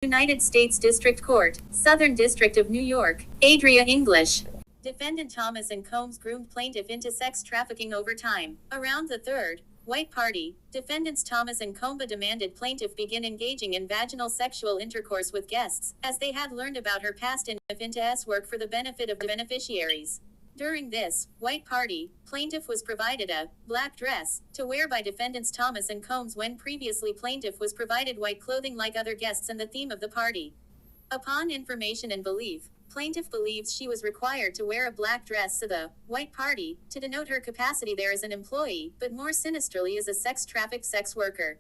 United States District Court, Southern District of New York, Adria English. Defendant Thomas and Combs groomed plaintiff into sex trafficking over time. Around the third, White Party, defendants Thomas and Comba demanded plaintiff begin engaging in vaginal sexual intercourse with guests, as they had learned about her past and into S-work for the benefit of the beneficiaries. During this, White Party, plaintiff was provided a black dress to wear by defendants Thomas and Combs when previously plaintiff was provided white clothing like other guests and the theme of the party. Upon information and belief, plaintiff believes she was required to wear a black dress to the White Party to denote her capacity there as an employee, but more sinisterly as a sex-trafficked sex worker.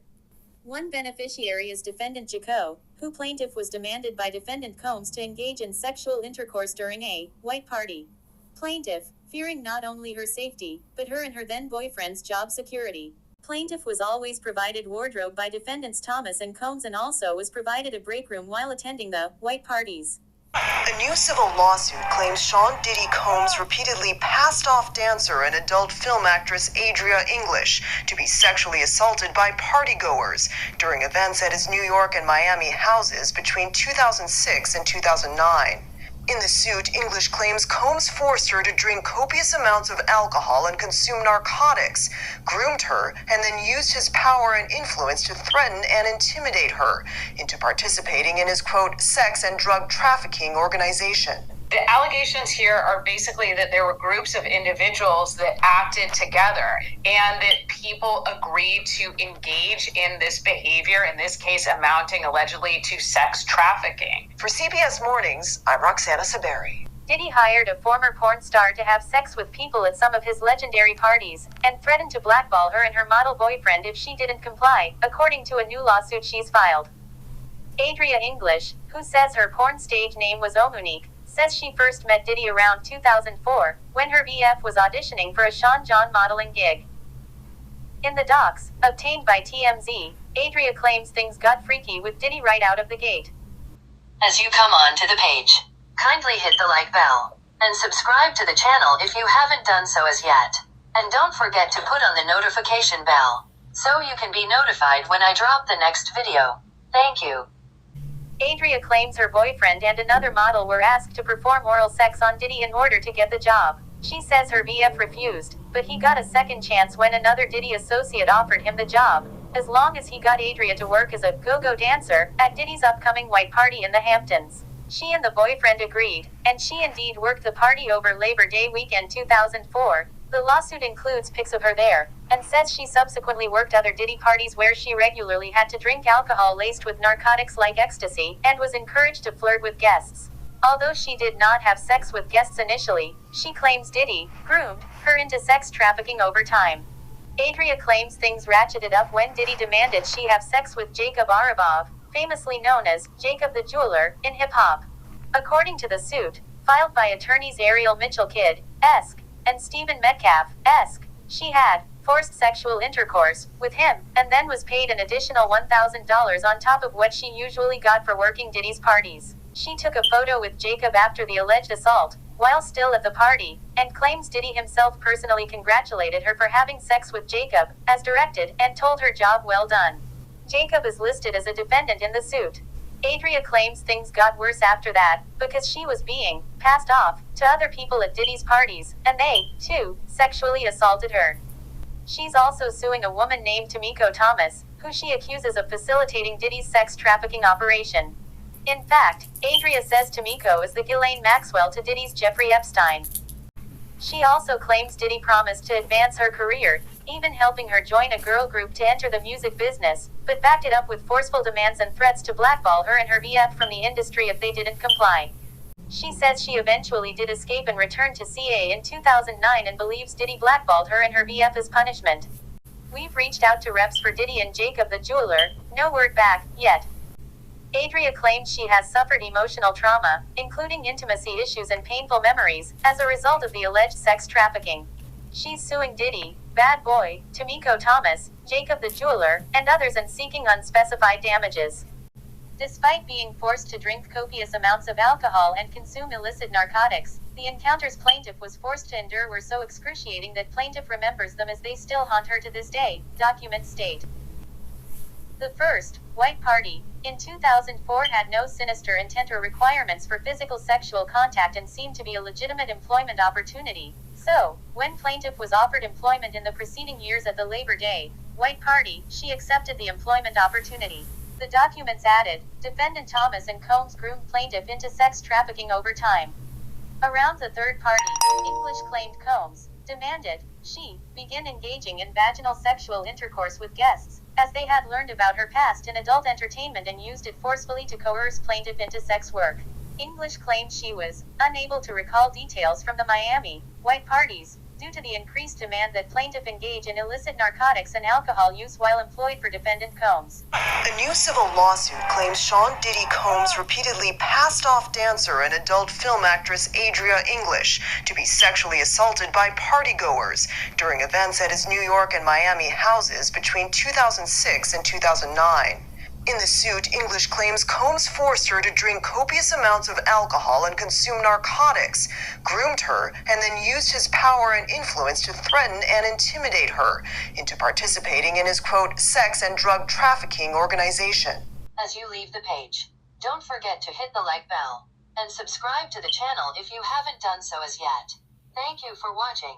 One beneficiary is defendant Jaco, who plaintiff was demanded by defendant Combs to engage in sexual intercourse during a White Party. Plaintiff, fearing not only her safety, but her and her then-boyfriend's job security. Plaintiff was always provided wardrobe by defendants Thomas and Combs and also was provided a break room while attending the White Parties. A new civil lawsuit claims Sean Diddy Combs repeatedly passed off dancer and adult film actress Adria English to be sexually assaulted by partygoers during events at his New York and Miami houses between 2006 and 2009. In the suit, English claims Combs forced her to drink copious amounts of alcohol and consume narcotics, groomed her, and then used his power and influence to threaten and intimidate her into participating in his, quote, sex and drug trafficking organization. The allegations here are basically that there were groups of individuals that acted together and that people agreed to engage in this behavior, in this case amounting allegedly to sex trafficking. For CBS Mornings, I'm Roxana Saberi. Diddy hired a former porn star to have sex with people at some of his legendary parties, and threatened to blackball her and her model boyfriend if she didn't comply, according to a new lawsuit she's filed. Adria English, who says her porn stage name was Omonique, says she first met Diddy around 2004, when her BF was auditioning for a Sean John modeling gig. In the docs, obtained by TMZ, Adria claims things got freaky with Diddy right out of the gate. As you come on to the page, kindly hit the like bell, and subscribe to the channel if you haven't done so as yet. And don't forget to put on the notification bell, so you can be notified when I drop the next video. Thank you. Adria claims her boyfriend and another model were asked to perform oral sex on Diddy in order to get the job. She says her BF refused, but he got a second chance when another Diddy associate offered him the job, as long as he got Adria to work as a go-go dancer at Diddy's upcoming White Party in the Hamptons. She and the boyfriend agreed, and she indeed worked the party over Labor Day weekend 2004. The lawsuit includes pics of her there, and says she subsequently worked other Diddy parties where she regularly had to drink alcohol laced with narcotics like ecstasy, and was encouraged to flirt with guests. Although she did not have sex with guests initially, she claims Diddy groomed her into sex trafficking over time. Adria claims things ratcheted up when Diddy demanded she have sex with Jacob Arabov, famously known as Jacob the Jeweler, in hip-hop. According to the suit, filed by attorneys Ariel Mitchell Kidd-esque, and Stephen Metcalf-esque, she had forced sexual intercourse with him, and then was paid an additional $1,000 on top of what she usually got for working Diddy's parties. She took a photo with Jacob after the alleged assault, while still at the party, and claims Diddy himself personally congratulated her for having sex with Jacob, as directed, and told her job well done. Jacob is listed as a defendant in the suit. Adria claims things got worse after that, because she was being passed off to other people at Diddy's parties, and they, too, sexually assaulted her. She's also suing a woman named Tamiko Thomas, who she accuses of facilitating Diddy's sex trafficking operation. In fact, Adria says Tamiko is the Ghislaine Maxwell to Diddy's Jeffrey Epstein. She also claims Diddy promised to advance her career, even helping her join a girl group to enter the music business, but backed it up with forceful demands and threats to blackball her and her BF from the industry if they didn't comply. She says she eventually did escape and returned to CA in 2009 and believes Diddy blackballed her and her BF as punishment. We've reached out to reps for Diddy and Jacob the Jeweler, no word back, yet. Adria claims she has suffered emotional trauma, including intimacy issues and painful memories, as a result of the alleged sex trafficking. She's suing Diddy, Bad Boy, Tamiko Thomas, Jacob the Jeweler, and others and seeking unspecified damages. Despite being forced to drink copious amounts of alcohol and consume illicit narcotics, the encounters plaintiff was forced to endure were so excruciating that plaintiff remembers them as they still haunt her to this day, documents state. The first, White Party, in 2004 had no sinister intent or requirements for physical sexual contact and seemed to be a legitimate employment opportunity. So, when plaintiff was offered employment in the preceding years at the Labor Day, White Party, she accepted the employment opportunity. The documents added, defendant Thomas and Combs groomed plaintiff into sex trafficking over time. Around the third party, English claimed Combs demanded she begin engaging in vaginal sexual intercourse with guests, as they had learned about her past in adult entertainment and used it forcefully to coerce plaintiff into sex work. English claimed she was unable to recall details from the Miami White parties, due to the increased demand that plaintiff engage in illicit narcotics and alcohol use while employed for defendant Combs. A new civil lawsuit claims Sean Diddy Combs repeatedly passed off dancer and adult film actress Adria English to be sexually assaulted by partygoers during events at his New York and Miami houses between 2006 and 2009. In the suit, English claims Combs forced her to drink copious amounts of alcohol and consume narcotics, groomed her, and then used his power and influence to threaten and intimidate her into participating in his, quote, sex and drug trafficking organization. As you leave the page, don't forget to hit the like bell and subscribe to the channel if you haven't done so as yet. Thank you for watching.